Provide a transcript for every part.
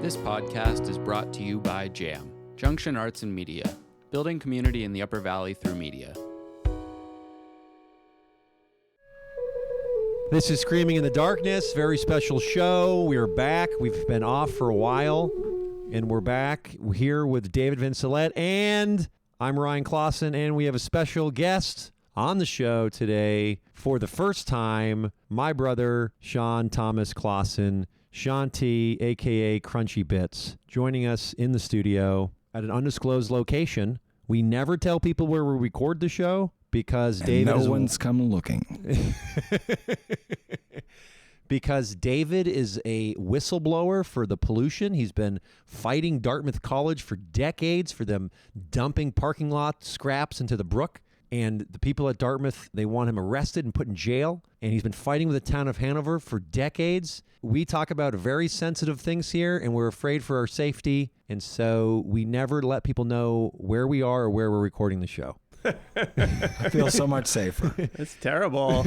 This podcast is brought to you by JAM, Junction Arts and Media, building community in the Upper Valley through media. This is Screaming in the Darkness, very special show. We are back. We've been off for a while, and we're back here with David Vincelette, and I'm Ryan Clausen, and we have a special guest on the show today for the first time, my brother, Sean Thomas Clausen, Sean T, a.k.a. Crunchy Bits, joining us in the studio at an undisclosed location. We never tell people where we record the show because David no one's come looking. Because David is a whistleblower for the pollution. He's been fighting Dartmouth College for decades for them dumping parking lot scraps into the brook. And the people at Dartmouth, they want him arrested and put in jail. And he's been fighting with the town of Hanover for decades. We talk about very sensitive things here, and we're afraid for our safety. And so we never let people know where we are or where we're recording the show. I feel so much safer. That's terrible.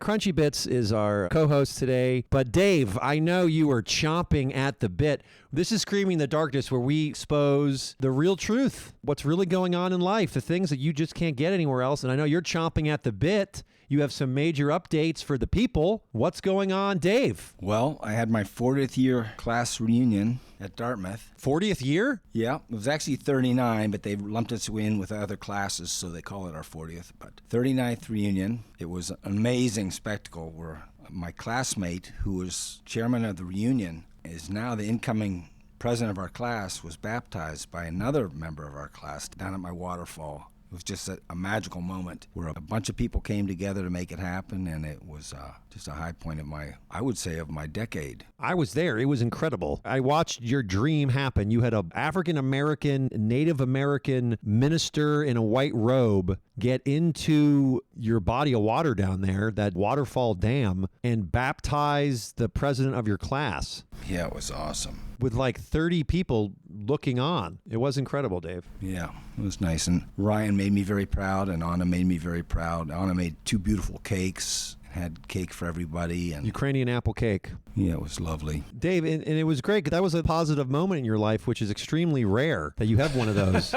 Crunchy Bits is our co-host today. But Dave, I know you are chomping at the bit. This is Screaming in the Darkness, where we expose the real truth, what's really going on in life, the things that you just can't get anywhere else. And I know you're chomping at the bit. You have some major updates for the people. What's going on, Dave? Well, I had my 40th year class reunion at Dartmouth. 40th year? Yeah, it was actually 39, but they lumped us in with other classes, so they call it our 40th. But 39th reunion, it was an amazing spectacle where my classmate, who was chairman of the reunion, is now the incoming president of our class, was baptized by another member of our class down at my waterfall. It was just a magical moment where a bunch of people came together to make it happen, and it was just a high point of my decade. I was there. It was incredible. I watched your dream happen. You had an African-American, Native American minister in a white robe get into your body of water down there, that waterfall dam, and baptize the president of your class. Yeah, it was awesome. With like 30 people looking on. It was incredible, Dave. Yeah, it was nice. And Ryan made me very proud, and Anna made me very proud. Anna made 2 beautiful cakes, had cake for everybody. And Ukrainian apple cake. Yeah, it was lovely. Dave, and it was great, because that was a positive moment in your life, which is extremely rare that you have one of those.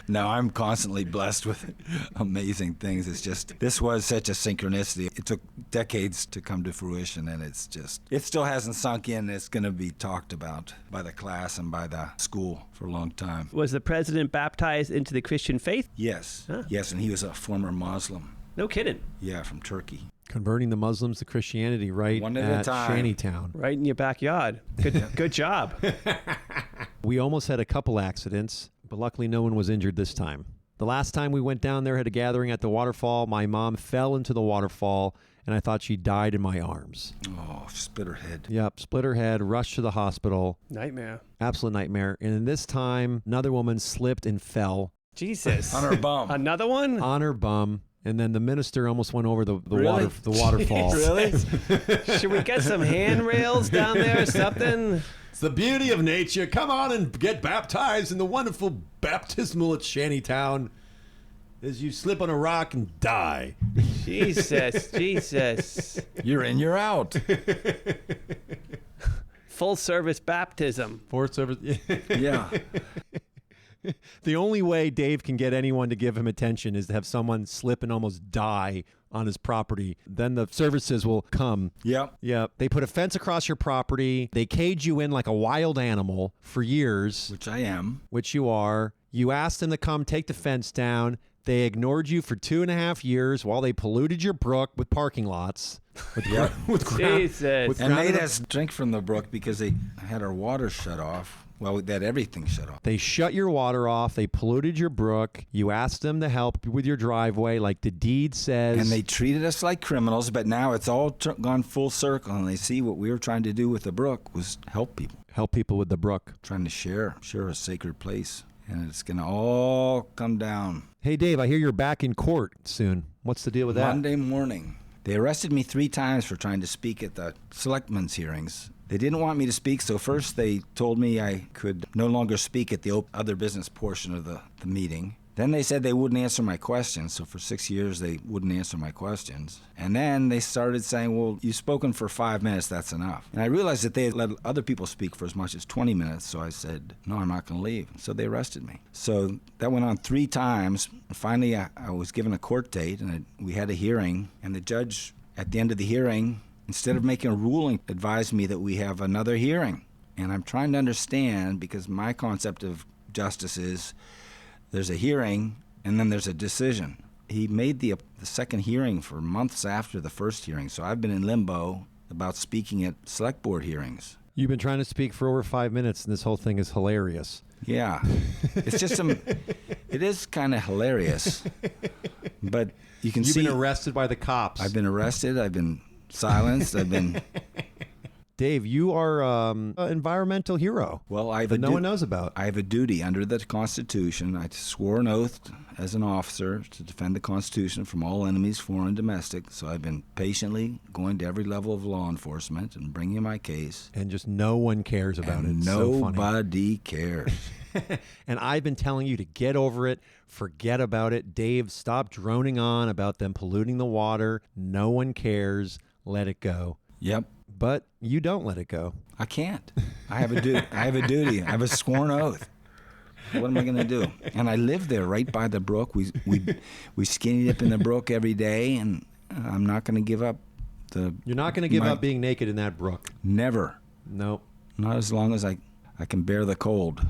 No, I'm constantly blessed with amazing things. It's just, this was such a synchronicity. It took decades to come to fruition, and it still hasn't sunk in. It's going to be talked about by the class and by the school for a long time. Was the president baptized into the Christian faith? Yes. Huh. Yes, and he was a former Muslim. No kidding. Yeah, from Turkey. Converting the Muslims to Christianity right One at a time. Shantytown. Right in your backyard. Good job. We almost had a couple accidents, but luckily no one was injured this time. The last time we went down there, had a gathering at the waterfall, my mom fell into the waterfall, and I thought she died in my arms. Oh, split her head. Yep, split her head, rushed to the hospital. Nightmare. Absolute nightmare. And then this time, another woman slipped and fell. Jesus. On her bum. Another one? On her bum. And then the minister almost went over the Really? waterfall. Really? Should we get some handrails down there or something? It's the beauty of nature. Come on and get baptized in the wonderful baptismal at Shantytown as you slip on a rock and die. Jesus. You're in, you're out. Full service baptism. Fourth service. Yeah. The only way Dave can get anyone to give him attention is to have someone slip and almost die on his property. Then the services will come. Yep. Yeah. They put a fence across your property. They cage you in like a wild animal for years, Which I am. which you are. You asked them to come take the fence down. They ignored you for 2.5 years while they polluted your brook with parking lots. Yep. Jesus. And made us drink from the brook because they had our water shut off. Well, they had everything shut off. They shut your water off. They polluted your brook. You asked them to help with your driveway like the deed says. And they treated us like criminals, but now it's all gone full circle, and they see what we were trying to do with the brook was help people. Help people with the brook. Trying to share a sacred place. And it's going to all come down. Hey, Dave, I hear you're back in court soon. What's the deal with that? Monday morning. They arrested me 3 times for trying to speak at the selectmen's hearings. They didn't want me to speak, so first they told me I could no longer speak at the other business portion of the meeting. Then they said they wouldn't answer my questions. So for 6 years, they wouldn't answer my questions. And then they started saying, well, you've spoken for 5 minutes, that's enough. And I realized that they had let other people speak for as much as 20 minutes. So I said, no, I'm not going to leave. So they arrested me. So that went on 3 times. Finally, I was given a court date, and we had a hearing. And the judge, at the end of the hearing, instead of making a ruling, advised me that we have another hearing. And I'm trying to understand, because my concept of justice is there's a hearing and then there's a decision. He made the second hearing for months after the first hearing, so I've been in limbo about speaking at select board hearings. You've been trying to speak for over 5 minutes, and this whole thing is hilarious. Yeah. It's just it is kind of hilarious. But you can see... You've been arrested by the cops. I've been arrested. I've been silenced. I've been... Dave, you are an environmental hero. Well, that no one knows about. I have a duty under the Constitution. I swore an oath as an officer to defend the Constitution from all enemies, foreign and domestic. So I've been patiently going to every level of law enforcement and bringing my case. And just no one cares about it. It's nobody cares. And I've been telling you to get over it, forget about it. Dave, stop droning on about them polluting the water. No one cares. Let it go. Yep. But you don't let it go. I can't. I have a duty. I have a sworn oath. What am I going to do? And I live there right by the brook. We skinny dip in the brook every day, and I'm not going to give up You're not going to give up being naked in that brook. Never. Nope. Not as long as I can bear the cold.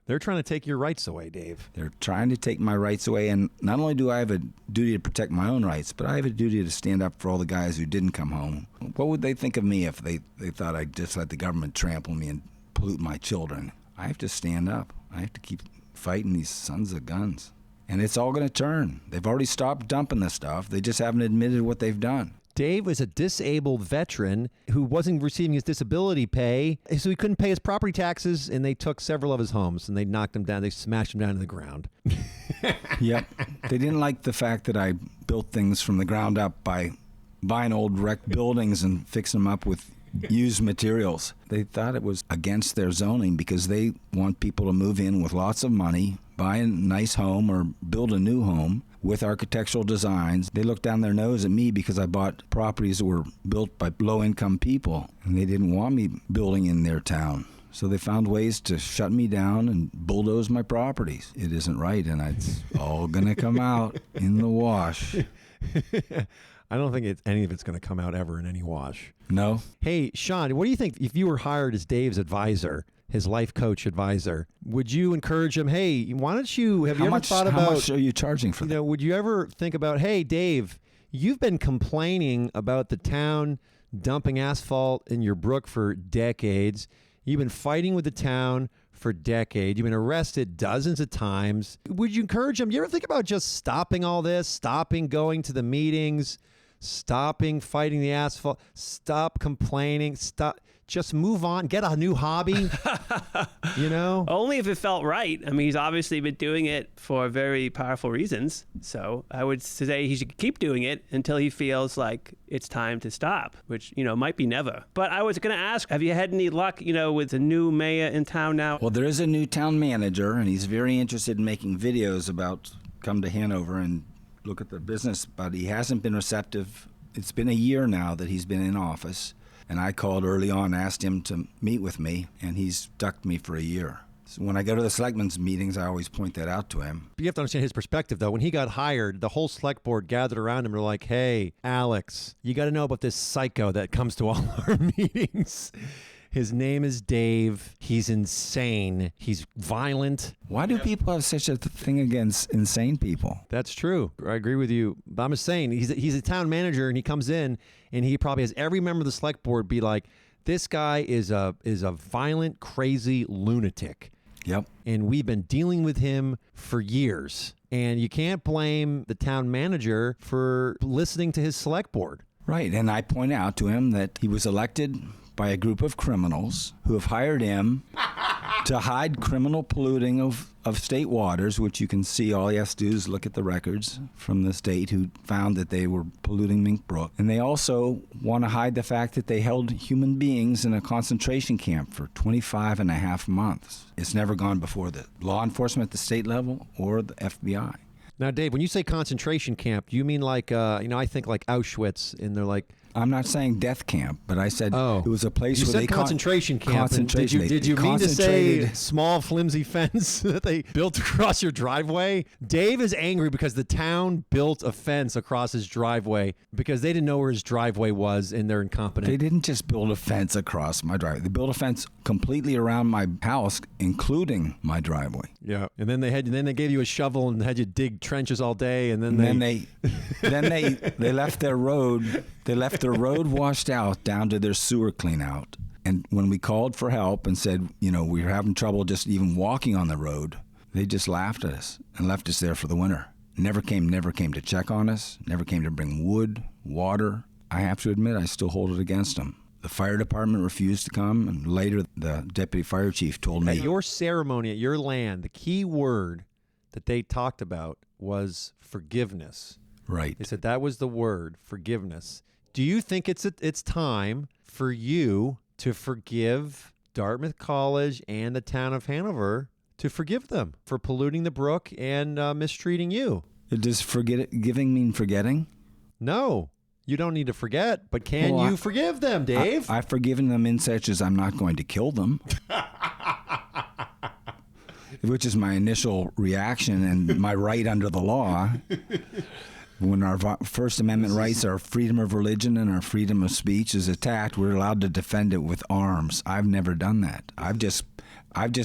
They're trying to take your rights away, Dave. They're trying to take my rights away, and not only do I have a duty to protect my own rights, but I have a duty to stand up for all the guys who didn't come home. What would they think of me if they thought I'd just let the government trample me and pollute my children? I have to stand up. I have to keep fighting these sons of guns. And it's all going to turn. They've already stopped dumping the stuff. They just haven't admitted what they've done. Dave was a disabled veteran who wasn't receiving his disability pay, so he couldn't pay his property taxes, and they took several of his homes, and they knocked him down. They smashed him down to the ground. Yep. They didn't like the fact that I built things from the ground up by buying old wrecked buildings and fixing them up with used materials. They thought it was against their zoning because they want people to move in with lots of money, buy a nice home or build a new home with architectural designs. They looked down their nose at me because I bought properties that were built by low-income people, and they didn't want me building in their town. So they found ways to shut me down and bulldoze my properties. It isn't right, and it's all going to come out in the wash. I don't think any of it's going to come out ever in any wash. No. Hey, Sean, what do you think if you were hired as Dave's advisor, his life coach advisor? Would you encourage him, hey, why don't you, have you ever thought about... How much are you charging for that? Would you ever think about, hey, Dave, you've been complaining about the town dumping asphalt in your brook for decades. You've been fighting with the town for decades. You've been arrested dozens of times. Would you encourage him? You ever think about just stopping all this, stopping going to the meetings, stopping fighting the asphalt, stop complaining, just move on, get a new hobby, you know? Only if it felt right. I mean, he's obviously been doing it for very powerful reasons. So I would say he should keep doing it until he feels like it's time to stop, which, might be never. But I was going to ask, have you had any luck, with the new mayor in town now? Well, there is a new town manager, and he's very interested in making videos about come to Hanover and look at the business, but he hasn't been receptive. It's been a year now that he's been in office. And I called early on, asked him to meet with me, and he's ducked me for a year. So when I go to the selectmen's meetings, I always point that out to him. You have to understand his perspective, though. When he got hired, the whole select board gathered around him and were like, hey, Alex, you got to know about this psycho that comes to all our meetings. His name is Dave. He's insane. He's violent. Why do people have such a thing against insane people? That's true. I agree with you. But I'm just saying, he's a town manager, and he comes in, and he probably has every member of the select board be like, this guy is a violent, crazy lunatic. Yep. And we've been dealing with him for years. And you can't blame the town manager for listening to his select board. Right. And I point out to him that he was elected by a group of criminals who have hired him to hide criminal polluting of state waters, which you can see. All you have to do is look at the records from the state who found that they were polluting Mink Brook. And they also want to hide the fact that they held human beings in a concentration camp for 25 and a half months. It's never gone before the law enforcement at the state level or the FBI. Now, Dave, when you say concentration camp, do you mean like, I think like Auschwitz, and they're like... I'm not saying death camp, but I said it was a place you where said they... concentration camp. Concentration. Did you mean to say small, flimsy fence that they built across your driveway? Dave is angry because the town built a fence across his driveway because they didn't know where his driveway was, and they're incompetent. They didn't just build a fence across my driveway. They built a fence completely around my house, including my driveway. Yeah, and then they gave you a shovel and had you dig trenches all day, and then they left their road. They left their road washed out down to their sewer clean out. And when we called for help and said, we were having trouble just even walking on the road, they just laughed at us and left us there for the winter. Never came to check on us, never came to bring wood, water. I have to admit, I still hold it against them. The fire department refused to come, and later the deputy fire chief told me... At your ceremony, at your land, the key word that they talked about was forgiveness. Right. They said that was the word, forgiveness. Do you think it's time for you to forgive Dartmouth College and the town of Hanover, to forgive them for polluting the brook and mistreating you? Does giving mean forgetting? No, you don't need to forget, but can you forgive them, Dave? I've forgiven them in such as I'm not going to kill them. Which is my initial reaction and my right under the law. When our First Amendment rights, our freedom of religion and our freedom of speech is attacked, we're allowed to defend it with arms. I've never done that. I've just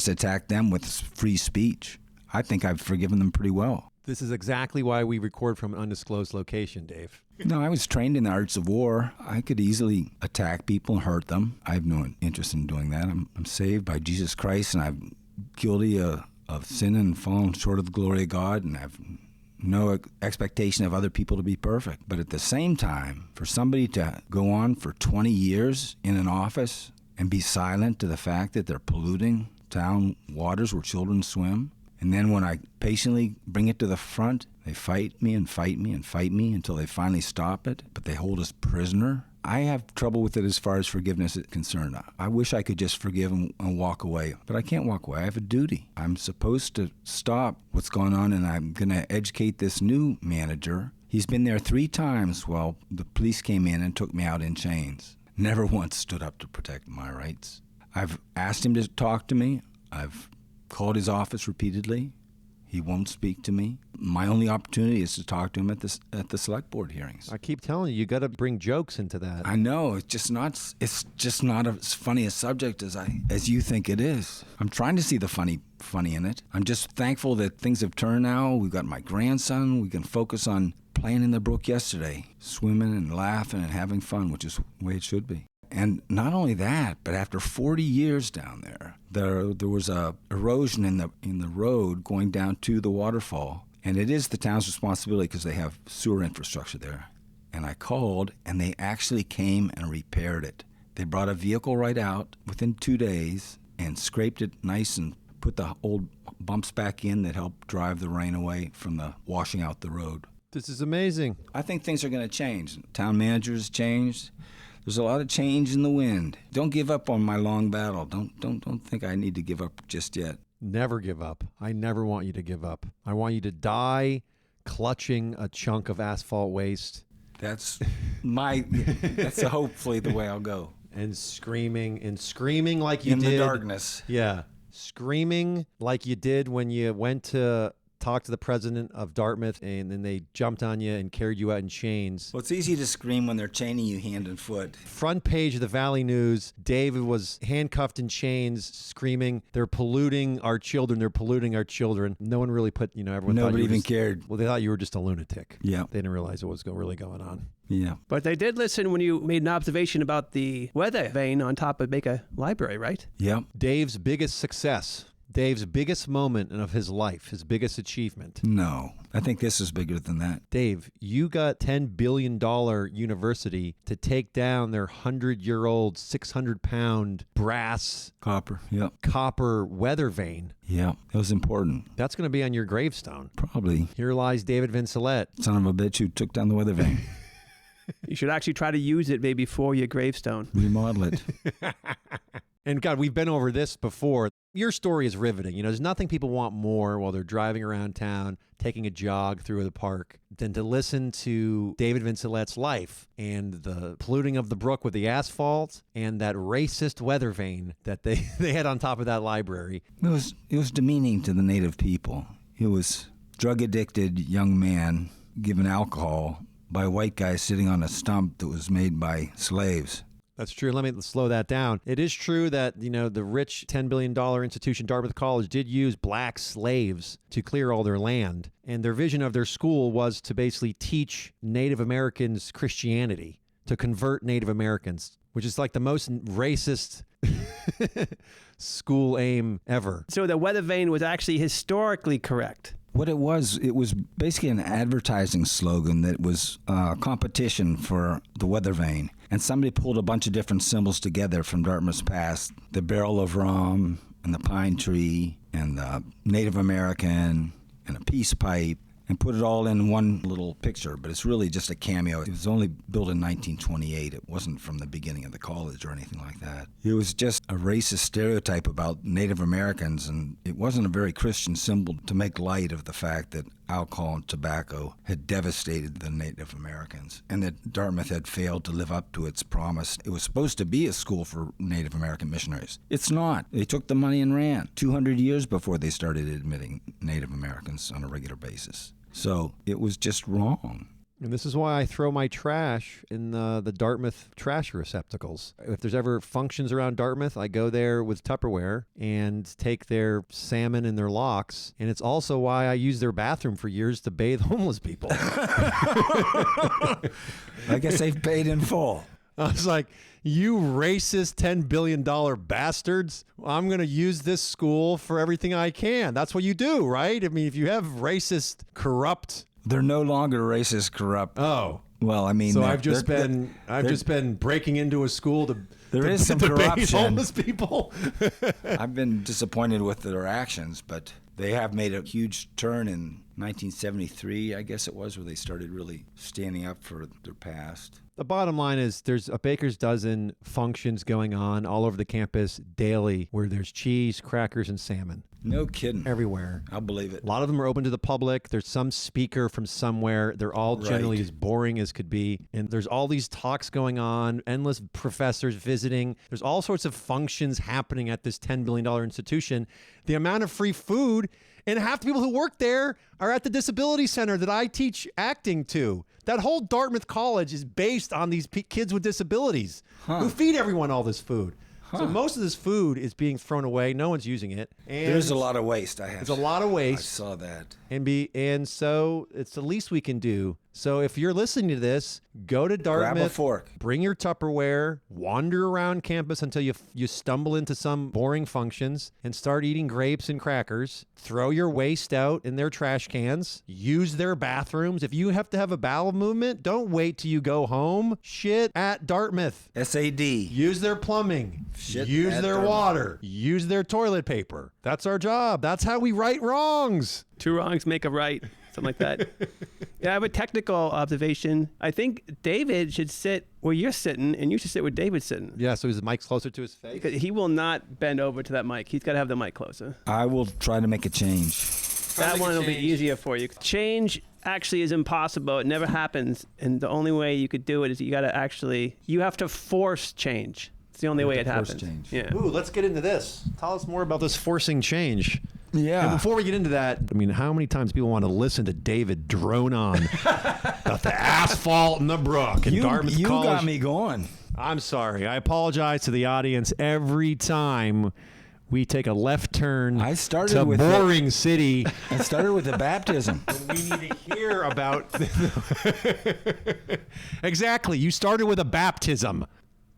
attacked them with free speech. I think I've forgiven them pretty well. This is exactly why we record from an undisclosed location, Dave. No, I was trained in the arts of war. I could easily attack people and hurt them. I have no interest in doing that. I'm saved by Jesus Christ, and I'm guilty of sin and fallen short of the glory of God, and I've no expectation of other people to be perfect. But at the same time, for somebody to go on for 20 years in an office and be silent to the fact that they're polluting town waters where children swim, and then when I patiently bring it to the front, they fight me and fight me and fight me until they finally stop it, but they hold us prisoner. I have trouble with it as far as forgiveness is concerned. I wish I could just forgive and walk away, but I can't walk away. I have a duty. I'm supposed to stop what's going on, and I'm going to educate this new manager. He's been there 3 times while the police came in and took me out in chains. Never once stood up to protect my rights. I've asked him to talk to me. I've called his office repeatedly. He won't speak to me. My only opportunity is to talk to him at the select board hearings. I keep telling you got to bring jokes into that. I know it's just not as funny a subject as you think it is. I'm trying to see the funny in it. I'm just thankful that things have turned now. We've got my grandson. We can focus on playing in the brook yesterday, swimming and laughing and having fun, which is the way it should be. And not only that, but after 40 years down there was a erosion in the road going down to the waterfall. And it is the town's responsibility because they have sewer infrastructure there. And I called, and they actually came and repaired it. They brought a vehicle right out within 2 days and scraped it nice and put the old bumps back in that helped drive the rain away from the washing out the road. This is amazing. I think things are going to change. Town managers changed. There's a lot of change in the wind. Don't give up on my long battle. Don't think I need to give up just yet. Never give up. I never want you to give up. I want you to die clutching a chunk of asphalt waste. That's hopefully the way I'll go. And screaming like you did. In the darkness. Yeah. Screaming like you did when you went to talk to the president of Dartmouth, and then they jumped on you and carried you out in chains. Well, it's easy to scream when they're chaining you hand and foot. Front page of the Valley News, David was handcuffed in chains, screaming, "They're polluting our children. They're polluting our children." No one really put, everyone thought Nobody you were even just, cared. Well, they thought you were just a lunatic. Yeah. They didn't realize what was really going on. Yeah. But they did listen when you made an observation about the weather vane on top of Baker Library, right? Yeah. Dave's biggest success. Dave's biggest moment of his life, his biggest achievement? No, I think this is bigger than that. Dave, you got $10 billion university to take down their 100-year-old, 600-pound brass Copper, yep. copper weather vane. Yeah, it was important. That's going to be on your gravestone. Probably. Here lies David Vincelette. Son of a bitch who took down the weather vane. You should actually try to use it maybe for your gravestone. Remodel it. And God, we've been over this before. Your story is riveting. You know, there's nothing people want more while they're driving around town, taking a jog through the park, than to listen to David Vincelette's life and the polluting of the brook with the asphalt and that racist weather vane that they had on top of that library. It was demeaning to the native people. It was drug-addicted young man given alcohol by a white guy sitting on a stump that was made by slaves. That's true. Let me slow that down. It is true that, you know, the rich $10 billion institution, Dartmouth College, did use black slaves to clear all their land. And their vision of their school was to basically teach Native Americans Christianity, to convert Native Americans, which is like the most racist school aim ever. So the weather vane was actually historically correct. What it was basically an advertising slogan that was competition for the weather vane. And somebody pulled a bunch of different symbols together from Dartmouth's past, the barrel of rum and the pine tree and the Native American and a peace pipe, and put it all in one little picture. But it's really just a cameo. It was only built in 1928. It wasn't from the beginning of the college or anything like that. It was just a racist stereotype about Native Americans, and it wasn't a very Christian symbol to make light of the fact that alcohol and tobacco had devastated the Native Americans, and that Dartmouth had failed to live up to its promise. It was supposed to be a school for Native American missionaries. It's not. They took the money and ran 200 years before they started admitting Native Americans on a regular basis. So it was just wrong. And this is why I throw my trash in the Dartmouth trash receptacles. If there's ever functions around Dartmouth, I go there with Tupperware and take their salmon and their lox. And it's also why I use their bathroom for years to bathe homeless people. I guess they've paid in full. I was like, you racist $10 billion bastards. I'm going to use this school for everything I can. That's what you do, right? I mean, if you have racist, corrupt... They're no longer racist, corrupt. Oh. Well, I mean... So I've just been breaking into a school to some bathe corruption. homeless people. I've been disappointed with their actions, but they have made a huge turn in 1973, I guess it was, where they started really standing up for their past. The bottom line is there's a baker's dozen functions going on all over the campus daily where there's cheese, crackers, and salmon. No kidding. Everywhere. I'll believe it. A lot of them are open to the public. There's some speaker from somewhere. They're all generally Right. as boring as could be. And there's all these talks going on, endless professors visiting. There's all sorts of functions happening at this $10 billion institution. The amount of free food, and half the people who work there are at the disability center that I teach acting to. That whole Dartmouth College is based on these kids with disabilities who feed everyone all this food. So most of this food is being thrown away. No one's using it. And There's a lot of waste. there's a lot of waste. I saw that. And so it's the least we can do. So if you're listening to this, go to Dartmouth. Grab a fork. Bring your Tupperware. Wander around campus until you stumble into some boring functions and start eating grapes and crackers. Throw your waste out in their trash cans. Use their bathrooms. If you have to have a bowel movement, don't wait till you go home. Shit at Dartmouth. SAD. Use their plumbing. Shit Use at their Dartmouth. water. Use their toilet paper. That's our job. That's how we right wrongs. 2 wrongs make a right, something like that. Yeah, I have a technical observation. I think David should sit where you're sitting, and you should sit where David's sitting. Yeah, so his mic's closer to his face. Because he will not bend over to that mic. He's got to have the mic closer. I will try to make a change. That one will be easier for you. Change actually is impossible. It never happens. And the only way you could do it is you have to force change. It's the only way it force happens. change. Yeah. Ooh, let's get into this. Tell us more about this forcing change. Yeah. And before we get into that, I mean, how many times people want to listen to David drone on about the asphalt and the brook and Dartmouth you College? got me going. I'm sorry. I apologize to the audience every time we take a left turn I started to with boring city. I started with the baptism. We need to hear about... Exactly. You started with a baptism.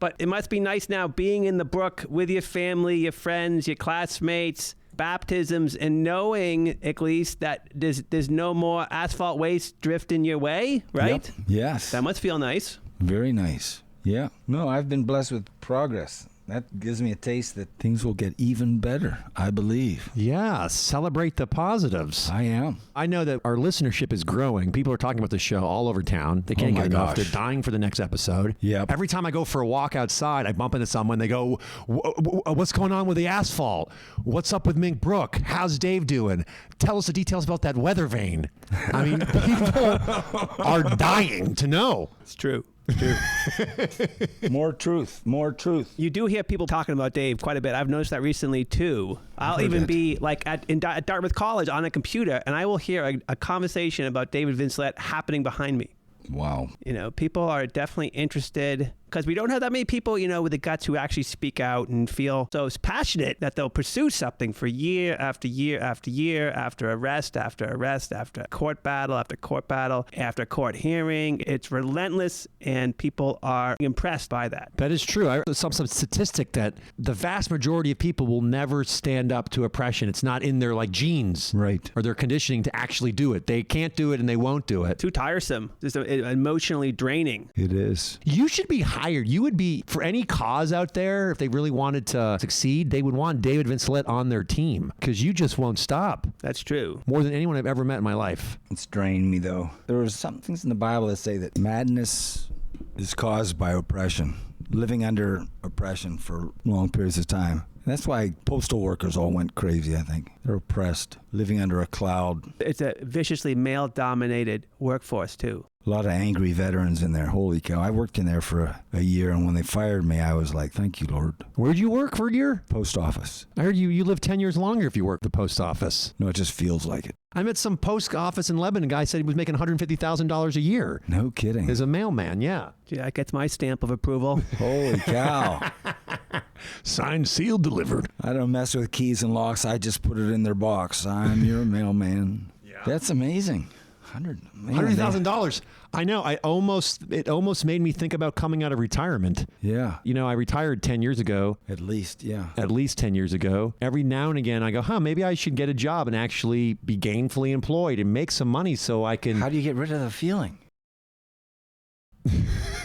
But it must be nice now being in the brook with your family, your friends, your classmates. baptisms and knowing at least that there's no more asphalt waste drifting your way, right? Yep. Yes. That must feel nice. Very nice. Yeah. No, I've been blessed with progress. That gives me a taste that things will get even better, I believe. Yeah, celebrate the positives. I am. I know that our listenership is growing. People are talking about the show all over town. They can't Oh my get enough. gosh. They're dying for the next episode. Yep. Every time I go for a walk outside, I bump into someone. They go, what's going on with the asphalt? What's up with Mink Brook? How's Dave doing? Tell us the details about that weather vane. I mean, people are dying to know. It's true. More truth. More truth. You do hear people talking about Dave quite a bit. I've noticed that recently too. I'll even be like at Dartmouth College on a computer, and I will hear a conversation about David Vincelette happening behind me. Wow. You know, people are definitely interested because we don't have that many people, you know, with the guts who actually speak out and feel so passionate that they'll pursue something for year after year after year, after arrest, after court battle, after court hearing. It's relentless, and people are impressed by that. That is true. I saw some statistic that the vast majority of people will never stand up to oppression. It's not in their genes, Right. or their conditioning to actually do it. They can't do it, and they won't do it. Too tiresome, just emotionally draining. It is. You should be hired. You would be, for any cause out there, if they really wanted to succeed, they would want David Vincelette on their team, because you just won't stop. That's true. More than anyone I've ever met in my life. It's drained me, though. There are some things in the Bible that say that madness is caused by oppression, living under oppression for long periods of time. And that's why postal workers all went crazy, I think. They're oppressed, living under a cloud. It's a viciously male-dominated workforce too. A lot of angry veterans in there. Holy cow. I worked in there for a year, and when they fired me, I was like, thank you, Lord. Where'd you work for a year? Post office. I heard you lived 10 years longer if you worked at the post office. No, it just feels like it. I met some post office in Lebanon. A guy said he was making $150,000 a year No kidding. as a mailman, yeah. Gee, that gets my stamp of approval. Holy cow. Signed, sealed, delivered. I don't mess with keys and locks. I just put it in their box. I'm your mailman. Yeah. That's amazing. $100,000. I know. It almost made me think about coming out of retirement. Yeah. You know, I retired 10 years ago. At least, yeah. At least 10 years ago. Every now and again, I go, maybe I should get a job and actually be gainfully employed and make some money so I can... How do you get rid of the feeling? of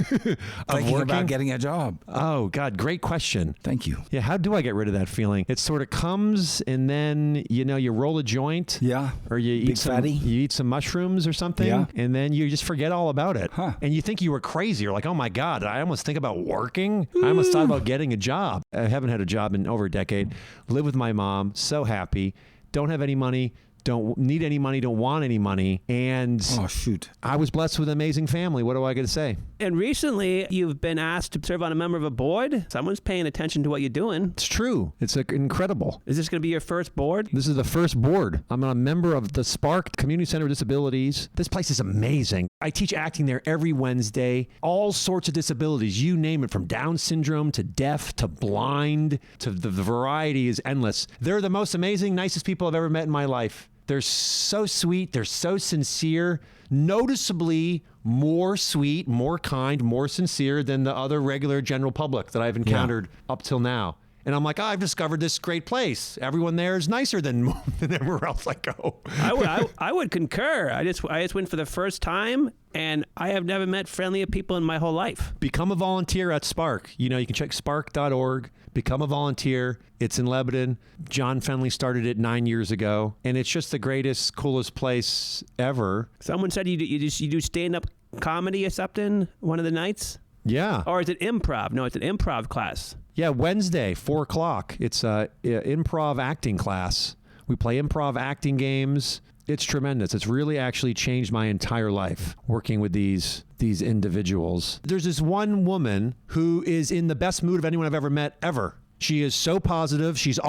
Thinking about working? getting a job. Oh, God, great question. Thank you. Yeah, how do I get rid of that feeling? It sort of comes, and then, you roll a joint. Yeah. Or you Big fatty. eat some mushrooms or something, Yeah. and then you just forget all about it. Huh. And you think you were crazy. You're like, oh my God, I almost think about working. I almost thought about getting a job. I haven't had a job in over a decade. Live with my mom, so happy. Don't have any money. Don't need any money, don't want any money. And Oh, shoot. I was blessed with an amazing family. What do I got to say? And recently, you've been asked to serve on a member of a board. Someone's paying attention to what you're doing. It's true. It's incredible. Is this going to be your first board? This is the first board. I'm a member of the Spark Community Center of Disabilities. This place is amazing. I teach acting there every Wednesday. All sorts of disabilities, you name it, from Down syndrome to deaf to blind to the variety is endless. They're the most amazing, nicest people I've ever met in my life. They're so sweet. They're so sincere. Noticeably more sweet, more kind, more sincere than the other regular general public that I've encountered up till now. And I'm like, I've discovered this great place. Everyone there is nicer than everywhere else I go. I would concur. I just went for the first time, and I have never met friendlier people in my whole life. Become a volunteer at Spark. You can check spark.org. Become a volunteer. It's in Lebanon. John Fenley started it 9 years ago, and it's just the greatest, coolest place ever. Someone said you do stand-up comedy or something one of the nights? Yeah. Or is it improv? No, it's an improv class. Yeah, Wednesday, 4 o'clock. It's a improv acting class. We play improv acting games. It's tremendous. It's really actually changed my entire life working with these individuals. There's this one woman who is in the best mood of anyone I've ever met ever. She is so positive. She's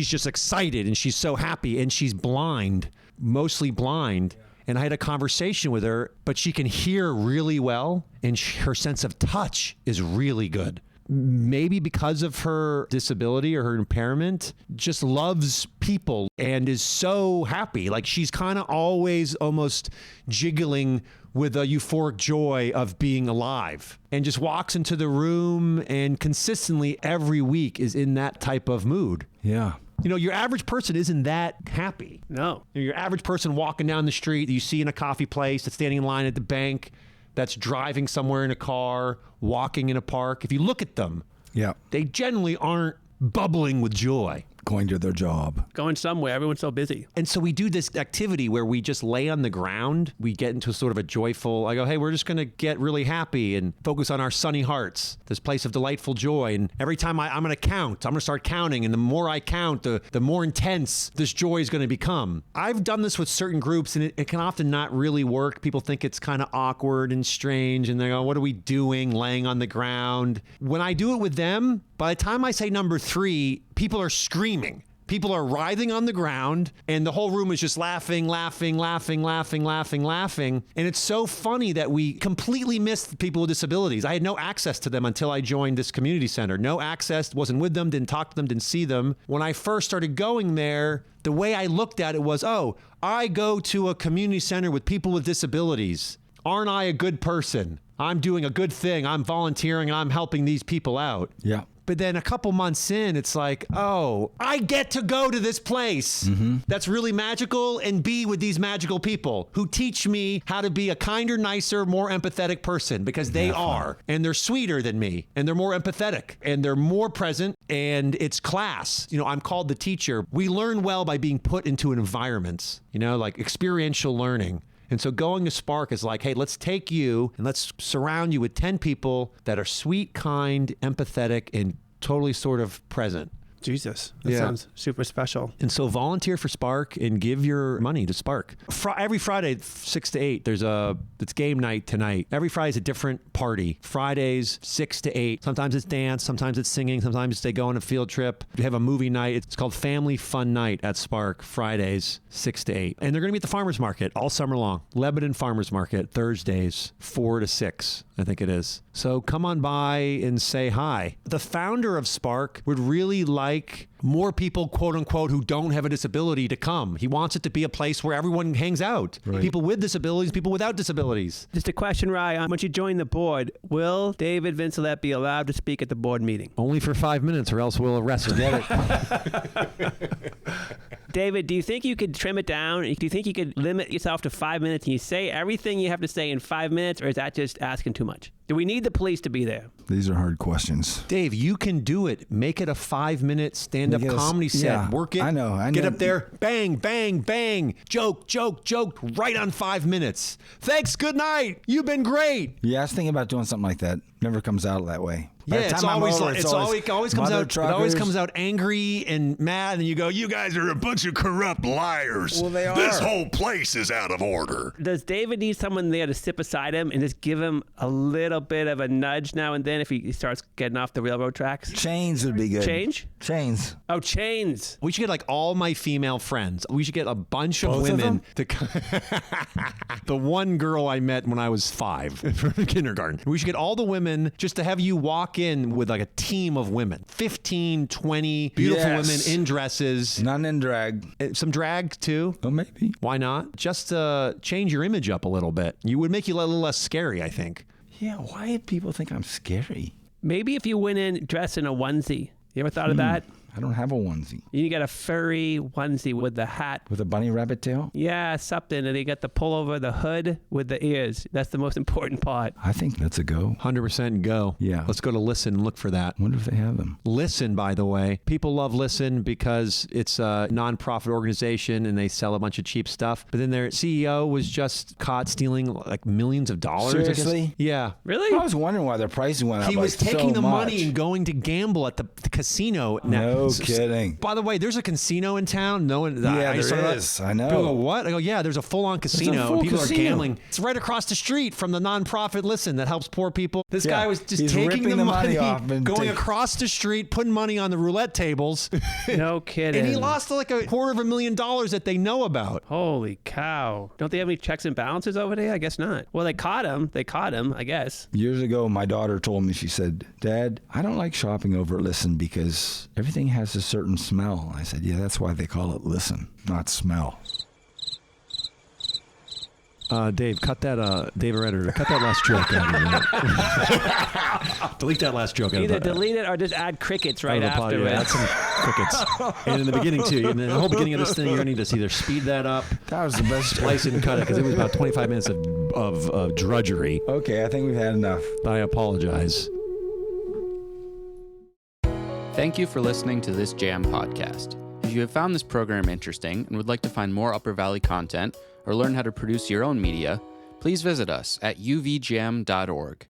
just excited, and she's so happy, and she's blind, mostly blind. And I had a conversation with her, but she can hear really well, and her sense of touch is really good. Maybe because of her disability or her impairment, just loves people and is so happy. Like she's kind of always almost jiggling with a euphoric joy of being alive, and just walks into the room and consistently every week is in that type of mood. Yeah. Your average person isn't that happy. No. Your average person walking down the street that you see in a coffee place, that's standing in line at the bank, that's driving somewhere in a car, walking in a park. If you look at them, they generally aren't bubbling with joy. Going to their job. Going somewhere. Everyone's so busy. And so we do this activity where we just lay on the ground. We get into sort of a joyful, I go, hey, we're just going to get really happy and focus on our sunny hearts, this place of delightful joy. And every time I'm going to count, I'm going to start counting. And the more I count, the more intense this joy is going to become. I've done this with certain groups, and it can often not really work. People think it's kind of awkward and strange. And they go, what are we doing laying on the ground? When I do it with them, by the time I say number 3, people are screaming. People are writhing on the ground, and the whole room is just laughing. And it's so funny that we completely missed people with disabilities. I had no access to them until I joined this community center. No access, wasn't with them, didn't talk to them, didn't see them. When I first started going there, the way I looked at it was, I go to a community center with people with disabilities. Aren't I a good person? I'm doing a good thing. I'm volunteering, and I'm helping these people out. Yeah. But then a couple months in, it's like, I get to go to this place that's really magical and be with these magical people who teach me how to be a kinder, nicer, more empathetic person, because they are. And they're sweeter than me, and they're more empathetic, and they're more present, and it's class. I'm called the teacher. We learn well by being put into environments, like experiential learning. And so going to Spark is like, hey, let's take you and let's surround you with 10 people that are sweet, kind, empathetic, and totally sort of present. Jesus, that sounds super special. And so volunteer for Spark and give your money to Spark. Every Friday, 6 to 8, it's game night tonight. Every Friday is a different party. Fridays, 6 to 8. Sometimes it's dance, sometimes it's singing, sometimes they go on a field trip. We have a movie night. It's called Family Fun Night at Spark, Fridays, 6 to 8. And they're going to be at the farmer's market all summer long. Lebanon Farmer's Market, Thursdays, 4 to 6, I think it is. So come on by and say hi. The founder of Spark would really like more people, quote unquote, who don't have a disability to come. He wants it to be a place where everyone hangs out. Right. People with disabilities, people without disabilities. Just a question, Ryan. Once you join the board, will David Vincelette be allowed to speak at the board meeting? Only for 5 minutes, or else we'll arrest him. David, do you think you could trim it down? Do you think you could limit yourself to 5 minutes and you say everything you have to say in 5 minutes, or is that just asking too much? Do we need the police to be there? These are hard questions. Dave, you can do it. Make it a 5-minute stand-up comedy set. Yeah, work it. I know. Get up there. Bang, bang, bang. Joke. Right on 5 minutes. Thanks. Good night. You've been great. Yeah, I was thinking about doing something like that. Never comes out that way. Yeah, it always comes out angry and mad, and you go, "You guys are a bunch of corrupt liars." Well, they are. This whole place is out of order. Does David need someone there to sit beside him and just give him a little bit of a nudge now and then if he starts getting off the railroad tracks? Chains would be good. Chains. Oh, chains. We should get like all my female friends. We should get a bunch of Both women to the one girl I met when I was 5 from kindergarten. We should get all the women just to have you walk in with like a team of women. 15, 20 beautiful women in dresses. None in drag. Some drag too. Oh, maybe. Why not? Just to change your image up a little bit. You would make you a little less scary, I think. Yeah, why do people think I'm scary? Maybe if you went in dressed in a onesie. You ever thought of that? I don't have a onesie. You got a furry onesie with the hat. With a bunny rabbit tail? Yeah, something. And you got the pull over the hood with the ears. That's the most important part. I think that's a go. 100% go. Yeah. Let's go to Listen and look for that. Wonder if they have them. Listen, by the way. People love Listen because it's a nonprofit organization and they sell a bunch of cheap stuff. But then their CEO was just caught stealing like millions of dollars. Seriously? Yeah. Really? I was wondering why their prices went up. He was taking the money and going to gamble at the casino. No kidding. By the way, there's a casino in town. No one. Yeah, there is. I know. People go, what? I go, yeah, there's a full-on casino. full People casino. are gambling. It's right across the street from the nonprofit Listen that helps poor people. This guy was just He's taking ripping the money off and going across the street, putting money on the roulette tables. No kidding. And he lost like $250,000 that they know about. Holy cow. Don't they have any checks and balances over there? I guess not. Well, they caught him, I guess. Years ago, my daughter told me, she said, "Dad, I don't like shopping over at Listen because everything has a certain smell." I said, "Yeah, that's why they call it Listen, not smell." Dave, cut that. Dave, our editor, cut that last joke out of it. Delete that last joke. Either delete it or just add crickets right after it. Yeah, add some crickets. And in the beginning too. In the whole beginning of this thing, you're gonna need to either speed that up. That was the best. Slice it and cut it because it was about 25 minutes of drudgery. Okay, I think we've had enough. I apologize. Thank you for listening to this Jam podcast. If you have found this program interesting and would like to find more Upper Valley content or learn how to produce your own media, please visit us at uvjam.org.